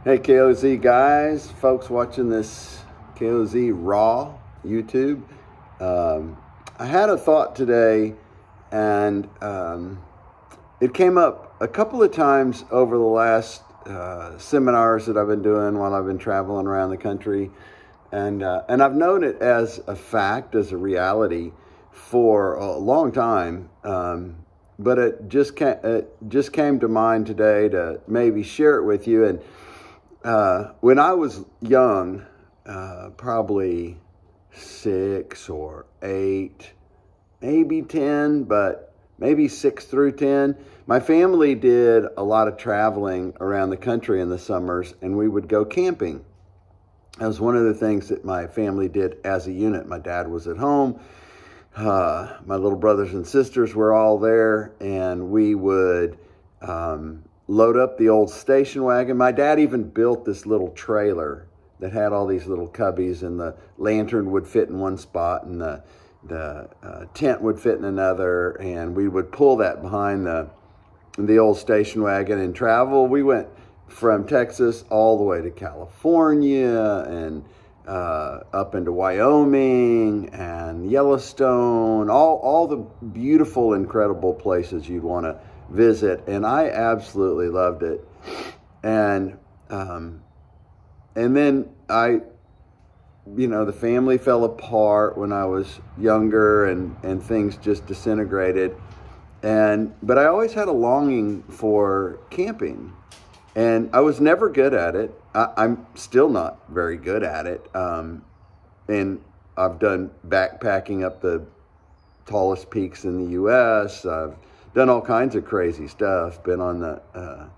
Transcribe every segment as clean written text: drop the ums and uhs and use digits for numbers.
Hey KOZ guys, folks watching this KOZ Raw YouTube. I had a thought today, and it came up a couple of times over the last seminars that I've been doing while I've been traveling around the country, and I've known it as a fact, as a reality for a long time. But it just came to mind today to maybe share it with you. And when I was young, probably 6 or 8, maybe 10, but maybe 6 through 10, my family did a lot of traveling around the country in the summers, and we would go camping. That was one of the things that my family did as a unit. My dad was at home. My little brothers and sisters were all there, and we would load up the old station wagon. My dad even built this little trailer that had all these little cubbies, and the lantern would fit in one spot, and the tent would fit in another, and we would pull that behind the old station wagon and travel. We went from Texas all the way to California and up into Wyoming and Yellowstone, all the beautiful, incredible places you'd want to visit, and I absolutely loved it. And then the family fell apart when I was younger, and things just disintegrated. But I always had a longing for camping, and I was never good at it. I'm still not very good at it. And I've done backpacking up the tallest peaks in the U.S. I've done all kinds of crazy stuff. Been on the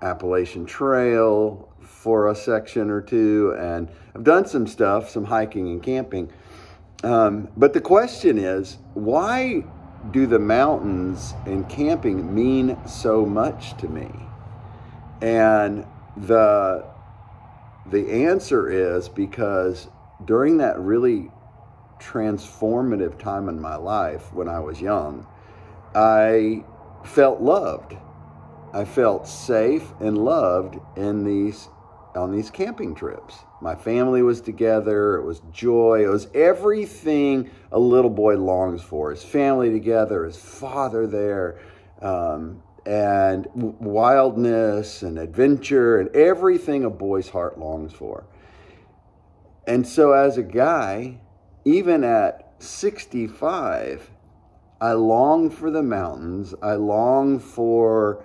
Appalachian Trail for a section or two, and I've done some stuff, some hiking and camping. But the question is, why do the mountains and camping mean so much to me? And the answer is because during that really transformative time in my life when I was young, I felt loved. I felt safe and loved on these camping trips. My family was together. It was joy. It was everything a little boy longs for. His family together, his father there, and wildness and adventure and everything a boy's heart longs for. And so as a guy, even at 65, I long for the mountains. I long for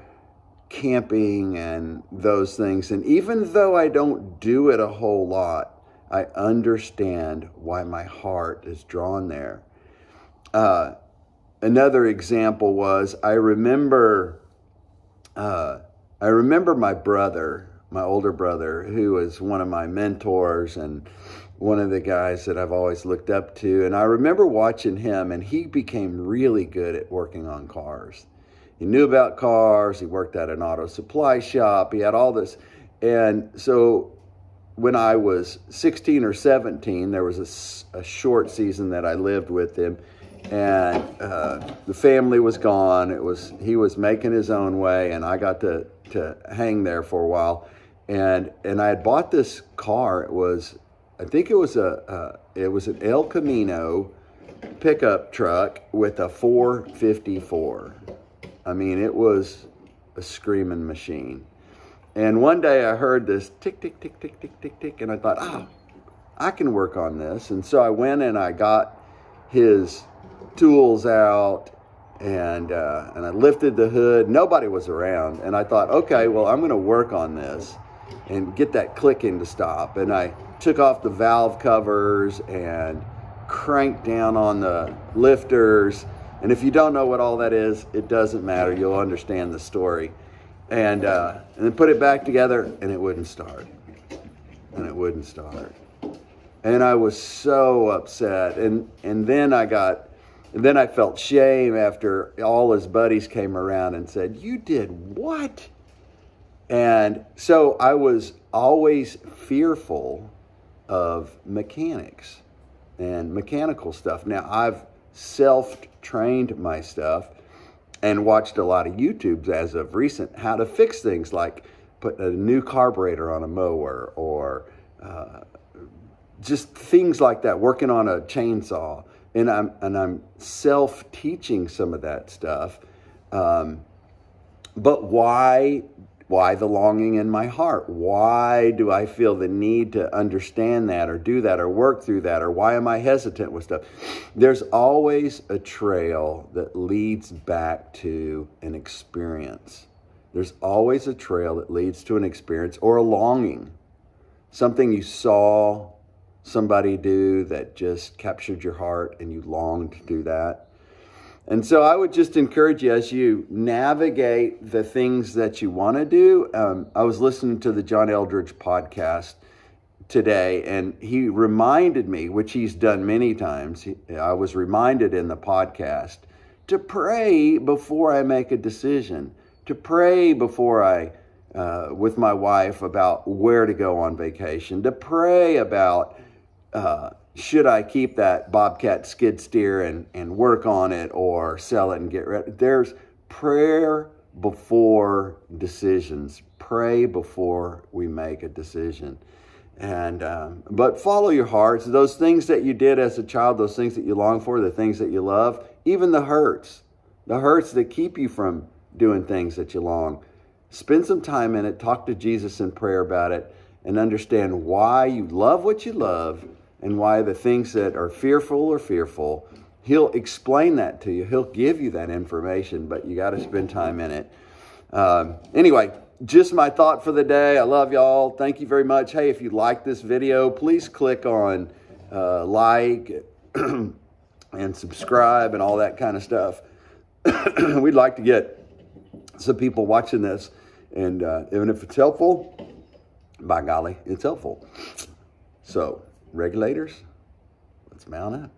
camping and those things. And even though I don't do it a whole lot, I understand why my heart is drawn there. Another example was I remember my brother, my older brother, who was one of my mentors and one of the guys that I've always looked up to. And I remember watching him, and he became really good at working on cars. He knew about cars. He worked at an auto supply shop. He had all this. And so when I was 16 or 17, there was a short season that I lived with him. And the family was gone. He was making his own way, and I got to hang there for a while. And I had bought this car. I think it was an El Camino pickup truck with a 454. I mean, it was a screaming machine. And one day I heard this tick, tick, tick, tick, tick, tick, tick, and I thought, I can work on this. And so I went and I got his tools out, and I lifted the hood. Nobody was around, and I thought, okay, well, I'm going to work on this and get that clicking to stop. And I took off the valve covers and cranked down on the lifters. And if you don't know what all that is, it doesn't matter. You'll understand the story. And then put it back together, and it wouldn't start. And it wouldn't start. And I was so upset. And then I felt shame after all his buddies came around and said, "You did what?" And so I was always fearful of mechanics and mechanical stuff. Now, I've self-trained my stuff and watched a lot of YouTubes as of recent how to fix things like put a new carburetor on a mower, or just things like that, working on a chainsaw. And I'm self-teaching some of that stuff. But why the longing in my heart? Why do I feel the need to understand that or do that or work through that? Or why am I hesitant with stuff? There's always a trail that leads back to an experience. There's always a trail that leads to an experience or a longing. Something you saw somebody do that just captured your heart and you longed to do that. And so I would just encourage you, as you navigate the things that you want to do. I was listening to the John Eldredge podcast today, and he reminded me, which he's done many times, I was reminded in the podcast, to pray before I make a decision, to pray before I, with my wife, about where to go on vacation, to pray about, should I keep that Bobcat skid steer and work on it, or sell it and get rid? There's prayer before decisions. Pray before we make a decision. And but follow your hearts. Those things that you did as a child, those things that you long for, the things that you love, even the hurts that keep you from doing things that you long. Spend some time in it. Talk to Jesus in prayer about it, and understand why you love what you love, and why the things that are fearful. He'll explain that to you. He'll give you that information, but you got to spend time in it. Anyway, just my thought for the day. I love y'all. Thank you very much. Hey, if you like this video, please click on like and subscribe and all that kind of stuff. We'd like to get some people watching this, and even if it's helpful, by golly, it's helpful. So, regulators, let's mount up.